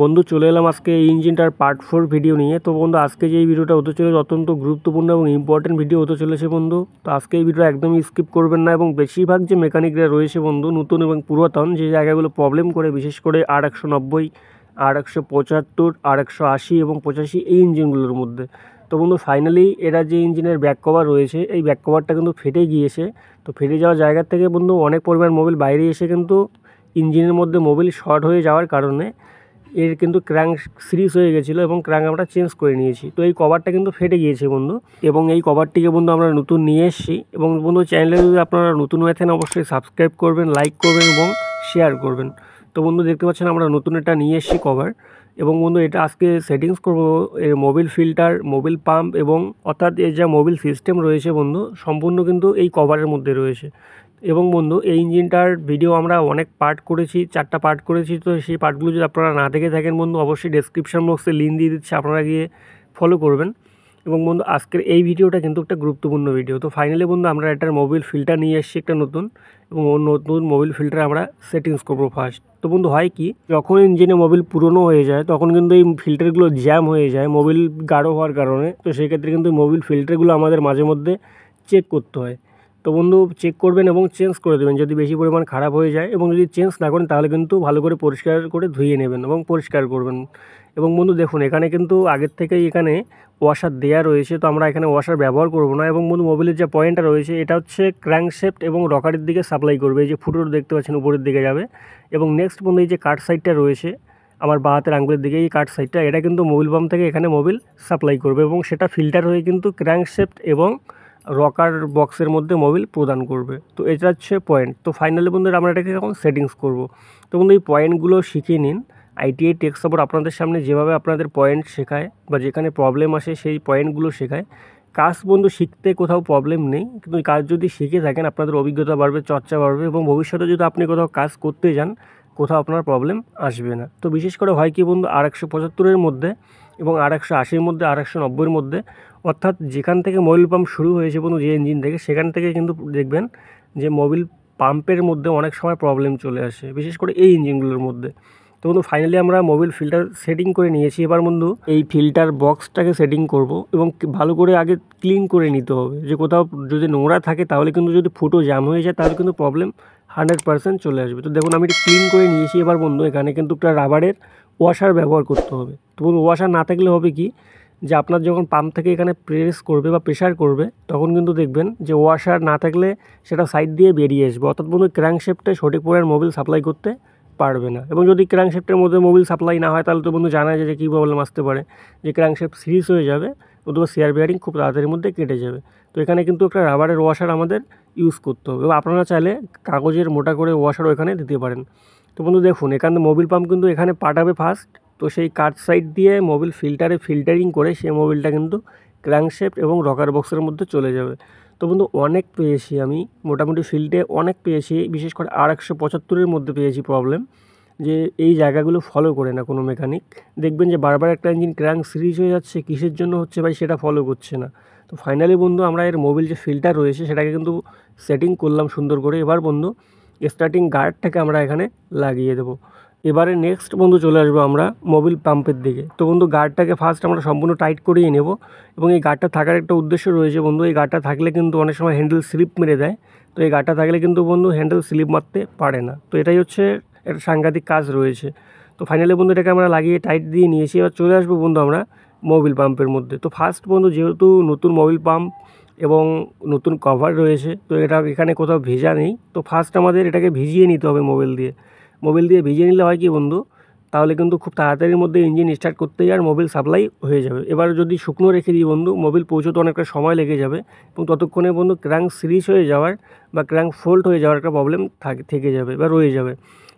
বন্ধু চলে এলাম আজকে এই ইঞ্জিনটার পার্ট 4 ভিডিও নিয়ে। তো বন্ধু আজকে যে এই ভিডিওটা হতে চলেছে অত্যন্ত গুরুত্বপূর্ণ এবং ইম্পর্টেন্ট ভিডিও হতে চলেছে বন্ধু। তো আজকে এই ভিডিও একদমই স্কিপ করবেন না। এবং বেশিরভাগ যে মেকানিকরা রয়েছে বন্ধু, নতুন এবং পুরাতন, যে জায়গাগুলো প্রবলেম করে, বিশেষ করে R190, R175, R180 এবং 85 এই ইঞ্জিনগুলোর মধ্যে। তো বন্ধু ফাইনালি এরা যে ইঞ্জিনের ব্যাক কভার রয়েছে, এই ব্যাক কভারটা কিন্তু ফেটে গিয়েছে। তো ফেটে যাওয়ার জায়গা থেকে বন্ধু অনেক পরিমাণ মোবিল বাইরে এসে কিন্তু ইঞ্জিনের মধ্যে মোবিল শর্ট হয়ে যাওয়ার কারণে এর কিন্তু ক্র্যাঙ্ক সিরিজ হয়ে গেছিলো এবং ক্র্যাঙ্ক আমরা চেঞ্জ করে নিয়েছি। তো এই কভারটা কিন্তু ফেটে গিয়েছে বন্ধু, এবং এই কভারটিকে বন্ধু আমরা নতুন নিয়ে এসেছি। এবং বন্ধু চ্যানেলে যদি আপনারা নতুন হয়ে থাকেন অবশ্যই সাবস্ক্রাইব করবেন, লাইক করবেন এবং শেয়ার করবেন। তো বন্ধু দেখতে পাচ্ছেন আমরা নতুন এটা নিয়ে এসেছি কভার। এবং বন্ধু এটা আজকে সেটিংস করব এর মোবিল ফিল্টার, মোবিল পাম্প এবং অর্থাৎ এর যা মোবিল সিস্টেম রয়েছে বন্ধু সম্পূর্ণ কিন্তু এই কভারের মধ্যে রয়েছে। এবং বন্ধু এই ইঞ্জিনটার ভিডিও আমরা অনেক পার্ট করেছি, 4টা পার্ট করেছি। তো সেই পার্টগুলো যদি আপনারা না দেখে থাকেন বন্ধু অবশ্যই ডেসক্রিপশন বক্সে লিঙ্ক দিয়ে দিচ্ছে, আপনারা গিয়ে ফলো করবেন। এবং বন্ধু আজকের এই ভিডিওটা কিন্তু একটা গুরুত্বপূর্ণ ভিডিও। তো ফাইনালি বন্ধু আমরা এটার মোবিল ফিল্টার নিয়ে এসেছি একটা নতুন, এবং নতুন মোবিল ফিল্টার আমরা সেটিংস করবো ফার্স্ট। তো বন্ধু হয় কি, যখন ইঞ্জিনে মোবিল পুরনো হয়ে যায় তখন কিন্তু এই ফিল্টারগুলো জ্যাম হয়ে যায় মোবিল গাঢ় হওয়ার কারণে। তো সেক্ষেত্রে কিন্তু মোবিল ফিল্টারগুলো আমাদের মাঝে মধ্যে চেক করতে হয়। তো বন্ধু চেক করবেন এবং চেঞ্জ করে দেবেন যদি বেশি পরিমাণ খারাপ হয়ে যায়। এবং যদি চেঞ্জ না করেন তাহলে কিন্তু ভালো করে পরিষ্কার করে ধুয়ে নেবেন এবং পরিষ্কার করবেন। এবং বন্ধু দেখুন এখানে কিন্তু আগের থেকেই এখানে ওয়াশার দেওয়া রয়েছে, তো আমরা এখানে ওয়াশার ব্যবহার করব না। এবং বন্ধু মোবিলের যে পয়েন্টটা রয়েছে এটা হচ্ছে ক্র্যাঙ্কশ্যাফট এবং রকারের দিকে সাপ্লাই করবে, এই যে ফুটোর দেখতে পাচ্ছেন উপরের দিকে যাবে। এবং নেক্সট বন্ধু এই যে কাট সাইডটা রয়েছে আমার বাঁ হাতের আঙ্গুলের দিকে, এই কাট সাইডটা এটা কিন্তু মোবিল পাম্প থেকে এখানে মোবিল সাপ্লাই করবে এবং সেটা ফিল্টার হয়ে কিন্তু ক্র্যাঙ্কশ্যাফট এবং রকার বক্সের মধ্যে মোবিল প্রদান করবে। তো এটা হচ্ছে পয়েন্ট। তো ফাইনালি বন্ধুরা আমরা এটাকে এখন সেটিংস করব। তো বন্ধু এই পয়েন্টগুলো শিখে নিন। ITI টেক সাপোর্ট আপনাদের সামনে যেভাবে আপনাদের পয়েন্ট শেখায় বা যেখানে প্রবলেম আসে সেই পয়েন্টগুলো শেখায়। কাজ বন্ধু শিখতে কোথাও প্রবলেম নেই, কিন্তু কাজ যদি শিখে থাকেন আপনাদের অভিজ্ঞতা বাড়বে, চর্চা বাড়বে, এবং ভবিষ্যতে যদি আপনি কোথাও কাজ করতে যান কোথাও আপনার প্রবলেম আসবে না। তো বিশেষ করে হয় কি বন্ধু R175-এর মধ্যে এবং R180-র মধ্যে, R190-এর মধ্যে, অর্থাৎ যেখান থেকে মোবিল পাম্প শুরু হয়েছে বন্ধু যে ইঞ্জিন থেকে, সেখান থেকে কিন্তু দেখবেন যে মোবিল পাম্পের মধ্যে অনেক সময় প্রবলেম চলে আসে, বিশেষ করে এই ইঞ্জিনগুলোর মধ্যে। তো বন্ধু ফাইনালি আমরা মোবিল ফিল্টার সেটিং করে নিয়েছি। এবার বন্ধু এই ফিল্টার বক্সটাকে সেটিং করব এবং ভালো করে আগে ক্লিন করে নিতে হবে, যে কোথাও যদি নোংরা থাকে তাহলে কিন্তু যদি ফুটো জ্যাম হয়ে যায় তাহলে কিন্তু প্রবলেম 100% চলে আসবে। তো দেখুন আমি এটা ক্লিন করে নিয়েছি। এবার বন্ধু এখানে কিন্তু একটা রাবারের ওয়াশার ব্যবহার করতে হবে। তো বন্ধু ওয়াশার না থাকলে হবে কি, যে আপনার যখন পাম্প থেকে এখানে প্রেস করবে বা প্রেশার করবে তখন কিন্তু দেখবেন যে ওয়াশার না থাকলে সেটা সাইড দিয়ে বেরিয়ে আসবে, অর্থাৎ বন্ধু ক্র্যাঙ্কশ্যাফটে সঠিক পরিমাণ মোবিল সাপ্লাই করতে পারবে না। এবং যদি ক্র্যাঙ্কশ্যাফটের মধ্যে মোবিল সাপ্লাই না হয় তাহলে তো বন্ধু জানা যায় যে কী প্রবলেম আসতে পারে, যে ক্র্যাঙ্কশ্যাফট সিরিজ হয়ে যাবে অথবা শেয়ার বেয়ারিং খুব তাড়াতাড়ির মধ্যে কেটে যাবে। তো এখানে কিন্তু একটা রাবারের ওয়াশার আমাদের ইউজ করতে হবে, এবং আপনারা চাইলে কাগজের মোটা করে ওয়াশারও এখানে দিতে পারেন। তো বন্ধু দেখুন এখানে মোবিল পাম্প কিন্তু এখানে পাঠাবে ফার্স্ট। তো সেই কাট সাইড দিয়ে মোবিল ফিল্টারে ফিল্টারিং করে সেই মোবিলটা কিন্তু ক্র্যাঙ্কশ্যাফট এবং রকার বক্সের মধ্যে চলে যাবে। তো বন্ধু অনেক পেয়েছি আমি, মোটামুটি ফিল্ডে অনেক পেয়েছি, বিশেষ করে R175-এর মধ্যে পেয়েছি প্রবলেম, যে এই জায়গাগুলো ফলো করে না কোনো মেকানিক। দেখবেন যে বারবার একটা ইঞ্জিন ক্র্যাঙ্ক সিরিজ হয়ে যাচ্ছে, কিসের জন্য হচ্ছে ভাই সেটা ফলো করছে না। তো ফাইনালি বন্ধু আমরা এর মোবিল যে ফিল্টার রয়েছে সেটাকে কিন্তু সেটিং করলাম সুন্দর করে। এবার বন্ধু স্টার্টিং গার্ডটাকে আমরা এখানে লাগিয়ে দেবো। এবারে নেক্সট বন্ধু চলে আসবো আমরা মোবিল পাম্পের দিকে। তো বন্ধু গার্ডটাকে ফার্স্ট আমরা সম্পূর্ণ টাইট করিয়ে নেব। এবং এই গার্ডটা থাকার একটা উদ্দেশ্য রয়েছে বন্ধু, এই গার্ডটা থাকলে কিন্তু অনেক সময় হ্যান্ডেল স্লিপ মেরে দেয়। তো এই গার্ডটা থাকলে কিন্তু বন্ধু হ্যান্ডেল স্লিপ মারতে পারে না। তো এটাই হচ্ছে একটা সাংঘাতিক কাজ রয়েছে। তো ফাইনালি বন্ধু এটাকে আমরা লাগিয়ে টাইট দিয়ে নিয়েছি। এবার চলে আসবো বন্ধু আমরা মোবিল পাম্পের মধ্যে। তো ফার্স্ট বন্ধু যেহেতু নতুন মোবিল পাম্প এবং নতুন কভার রয়েছে, তো এটা এখানে কোথাও ভেজা নেই। তো ফার্স্ট আমাদের এটাকে ভিজিয়ে নিতে হবে মোবিল দিয়ে ভিজিয়ে নিলে হয় কি বন্ধু, তাহলে কিন্তু খুব তাড়াতাড়ির মধ্যে ইঞ্জিন স্টার্ট করতেই আর মোবিল সাপ্লাই হয়ে যাবে। এবার যদি শুকনো রেখে দিই বন্ধু মোবিল পৌঁছতে অনেকটা সময় লেগে যাবে, এবং ততক্ষণে বন্ধু ক্র্যাঙ্ক সিরিজ হয়ে যাওয়ার বা ক্র্যাঙ্ক ফোল্ড হয়ে যাওয়ার একটা প্রবলেম থেকে যাবে বা রয়ে যাবে।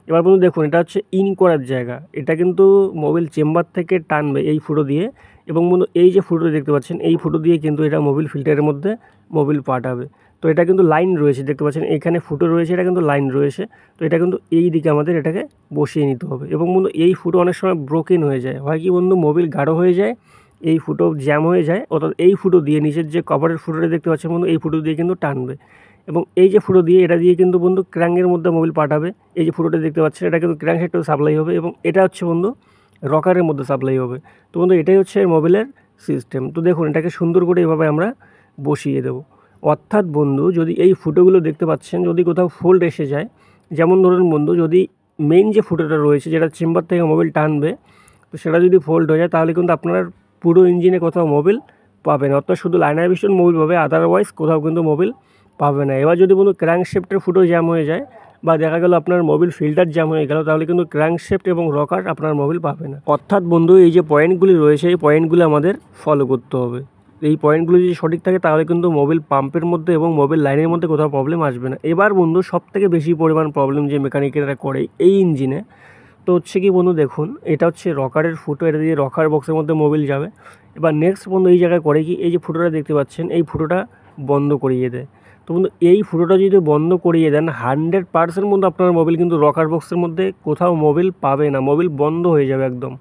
এবার বন্ধু দেখুন এটা হচ্ছে ইন করার জায়গা, এটা কিন্তু মোবিল চেম্বার থেকে টানবে এই ফুটো দিয়ে। এবং বন্ধু এই যে ফুটো দেখতে পাচ্ছেন এই ফুটো দিয়ে কিন্তু এটা মোবিল ফিল্টারের মধ্যে মোবিল পাঠাবে। তো এটা কিন্তু লাইন রয়েছে দেখতে পাচ্ছেন, এখানে ফুটো রয়েছে, এটা কিন্তু লাইন রয়েছে। তো এটা কিন্তু এই দিকে আমাদের এটাকে বসিয়ে নিতে হবে। এবং বন্ধু এই ফুটো অনেক সময় ব্রোকেন হয়ে যায়, হয় কি বন্ধু মোবিল গাঢ় হয়ে যায়, এই ফুটো জ্যাম হয়ে যায়, অর্থাৎ এই ফুটো দিয়ে নিচের যে কভারের ফুটোটা দেখতে পাচ্ছেন বন্ধু এই ফুটো দিয়ে কিন্তু টানবে। এবং এই যে ফুটো দিয়ে এটা দিয়ে কিন্তু বন্ধু ক্র্যাঙ্কের মধ্যে মোবিল পাঠাবে। এই যে ফুটোটা দেখতে পাচ্ছেন এটা কিন্তু ক্র্যাঙ্ক সাইডটাও সাপ্লাই হবে। এবং এটা হচ্ছে বন্ধু রকারের মধ্যে সাপ্লাই হবে। তো বন্ধু এটাই হচ্ছে মোবিলের সিস্টেম। তো দেখুন এটাকে সুন্দর করে এভাবে আমরা বসিয়ে দেবো। অর্থাৎ বন্ধু যদি এই ফুটোগুলো দেখতে পাচ্ছেন যদি কোথাও ফোল্ড এসে যায়, যেমন ধরুন বন্ধু যদি মেইন যে ফুটোটা রয়েছে যেটা চেম্বার থেকে মোবিল টানবে, তো সেটা যদি ফোল্ড হয়ে যায় তাহলে কিন্তু আপনার পুরো ইঞ্জিনে কোথাও মোবিল পাবে না, অর্থাৎ শুধু লাইনার পিস্টন মোবিল পাবে, আদারওয়াইজ কোথাও কিন্তু মোবিল পাবে না। এবার যদি বন্ধু ক্র্যাঙ্কশ্যাফটের ফুটো জ্যাম হয়ে যায় বা দেখা গেল আপনার মোবিল ফিল্টার জ্যাম হয়ে গেল, তাহলে কিন্তু ক্র্যাঙ্কশ্যাফট এবং রকার আপনার মোবিল পাবে না। অর্থাৎ বন্ধু এই যে পয়েন্টগুলি রয়েছে এই পয়েন্টগুলি আমাদের ফলো করতে হবে। এই পয়েন্টগুলো যদি সঠিক থাকে তাহলে কিন্তু মোবিল পাম্পের মধ্যে এবং মোবিল লাইনের মধ্যে কোথাও প্রবলেম আসবে না। এবার বন্ধু সবথেকে বেশি পরিমাণ প্রবলেম যে মেকানিকেরা করে এই ইঞ্জিনে, তো হচ্ছে কি বন্ধু দেখুন এটা হচ্ছে রকারের ফুটো, এটা দিয়ে রকার বক্সের মধ্যে মোবিল যাবে। এবার নেক্সট বন্ধু এই জায়গায় করে কি, এই যে ফুটোটা দেখতে পাচ্ছেন এই ফুটোটা বন্ধ করিয়ে দেয়। তো বন্ধু এই ফুটোটা যদি বন্ধ করিয়ে দেন 100% বন্ধু আপনার মোবিল কিন্তু রকার বক্সের মধ্যে কোথাও মোবিল পাবে না, মোবিল বন্ধ হয়ে যাবে একদম,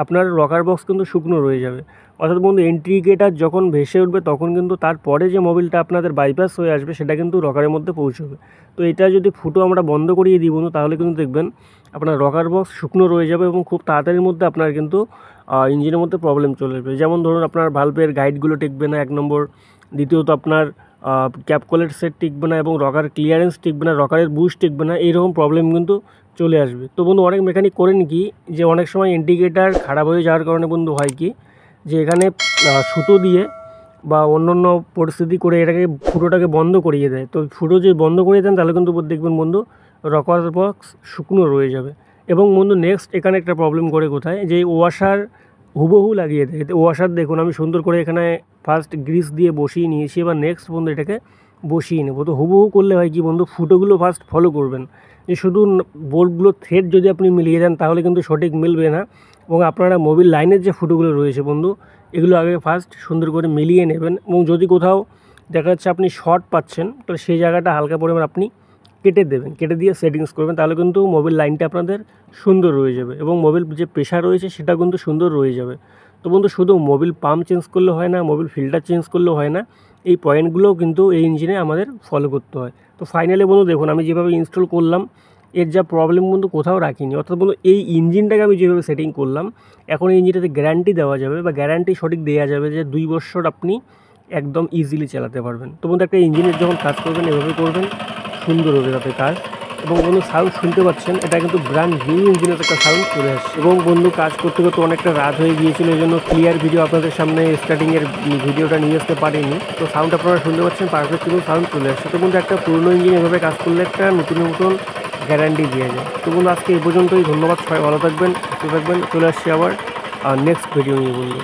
আপনার রকার বক্স কিন্তু শুকনো রয়ে যাবে। অর্থাৎ বন্ধু ইন্ডিকেটার যখন ভেসে উঠবে তখন কিন্তু তারপরে যে মোবিলটা আপনাদের বাইপাস হয়ে আসবে সেটা কিন্তু রকারের মধ্যে পৌঁছবে। তো এটা যদি ফুটো আমরা বন্ধ করিয়ে দিই বন্ধু তাহলে কিন্তু দেখবেন আপনার রকার বক্স শুকনো রয়ে যাবে এবং খুব তাড়াতাড়ির মধ্যে আপনার কিন্তু ইঞ্জিনের মধ্যে প্রবলেম চলে আসবে। যেমন ধরুন আপনার ভালভের গাইডগুলো টিকবে না 1 নম্বর, দ্বিতীয়ত আপনার ক্যাপকলের সেট টিকবে না এবং রকার ক্লিয়ারেন্স টিকবে না, রকারের বুস্ট টিকবে না, এইরকম প্রবলেম কিন্তু চলে আসবে। তো বন্ধু অনেক মেকানিক করেন কি যে অনেক সময় ইন্ডিকেটার খারাপ হয়ে যাওয়ার কারণে বন্ধু হয় কি যে এখানে সুতো দিয়ে বা অন্য পরিস্থিতি করে এটাকে ফুটোটাকে বন্ধ করিয়ে দেয়। তো ফুটো যদি বন্ধ করিয়ে দেন তাহলে কিন্তু দেখবেন বন্ধু রকার বক্স শুকনো রয়ে যাবে। এবং বন্ধু নেক্সট এখানে একটা প্রবলেম করে কোথায়, যে ওয়াশার হুবহু লাগিয়ে দেয়। ওয়াশার দেখুন আমি সুন্দর করে এখানে ফার্স্ট গ্রিস দিয়ে বসিয়ে নিয়েছি, এবার নেক্সট বন্ধু এটাকে বসিয়ে নেবো। তো হুবহু করলে হয় কি বন্ধু ফুটোগুলো ফার্স্ট ফলো করবেন, যে শুধু বোল্টগুলো থ্রেড যদি আপনি মিলিয়ে দেন তাহলে কিন্তু সঠিক মিলবে না। এবং আপনারা মোবিল লাইনের যে ফুটোগুলো রয়েছে বন্ধু এগুলো আগে ফার্স্ট সুন্দর করে মিলিয়ে নেবেন। এবং যদি কোথাও দেখা যাচ্ছে আপনি শর্ট পাচ্ছেন তো সেই জায়গাটা হালকা পরিমাণ আপনি কেটে দেবেন, কেটে দিয়ে সেটিংস করবেন, তাহলে কিন্তু মোবিল লাইনটা আপনাদের সুন্দর রয়ে যাবে এবং মোবিল যে প্রেশার রয়েছে সেটা কিন্তু সুন্দর রয়ে যাবে। তো বন্ধু শুধু মোবিল পাম্প চেঞ্জ করলে হয় না, মোবিল ফিল্টার চেঞ্জ করলেও হয় না, এই পয়েন্টগুলোও কিন্তু এই ইঞ্জিনে আমাদের ফলো করতে হয়। তো ফাইনালি বন্ধু দেখুন আমি যেভাবে ইনস্টল করলাম এর যা প্রবলেম বন্ধু কোথাও রাখিনি। অর্থাৎ বন্ধু এই ইঞ্জিনটাকে আমি যেভাবে সেটিং করলাম এখন এই ইঞ্জিনটাতে গ্যারান্টি দেওয়া যাবে বা গ্যারান্টি সঠিক দেওয়া যাবে যে 2 বছর আপনি একদম ইজিলি চালাতে পারবেন। তো বন্ধু একটা ইঞ্জিনের যখন কাজ করবেন এভাবে করবেন, সুন্দর হবে তাতে কাজ। এবং বন্ধু সাউন্ড শুনতে পাচ্ছেন এটা কিন্তু ব্র্যান্ড নিউ ইঞ্জিনের একটা সাউন্ড চলে আসছে। এবং বন্ধু কাজ করতে করতে অনেকটা রাত হয়ে গিয়েছিল, এই জন্য ক্লিয়ার ভিডিও আপনাদের সামনে স্টার্টিংয়ের ভিডিওটা নিয়ে আসতে পারিনি। তো সাউন্ড আপনারা শুনতে পাচ্ছেন পারফেক্ট কিন্তু সাউন্ড চলে আসছে। তো বন্ধু একটা পুরনো ইঞ্জিন এভাবে কাজ করলে একটা নতুন গ্যারান্টি দিয়ে যায়। তো বন্ধু আজকে এই পর্যন্তই, ধন্যবাদ, সবাই ভালো থাকবেন, সুস্থ থাকবেন, চলে আসছি আবার নেক্সট ভিডিও নিয়ে বন্ধু।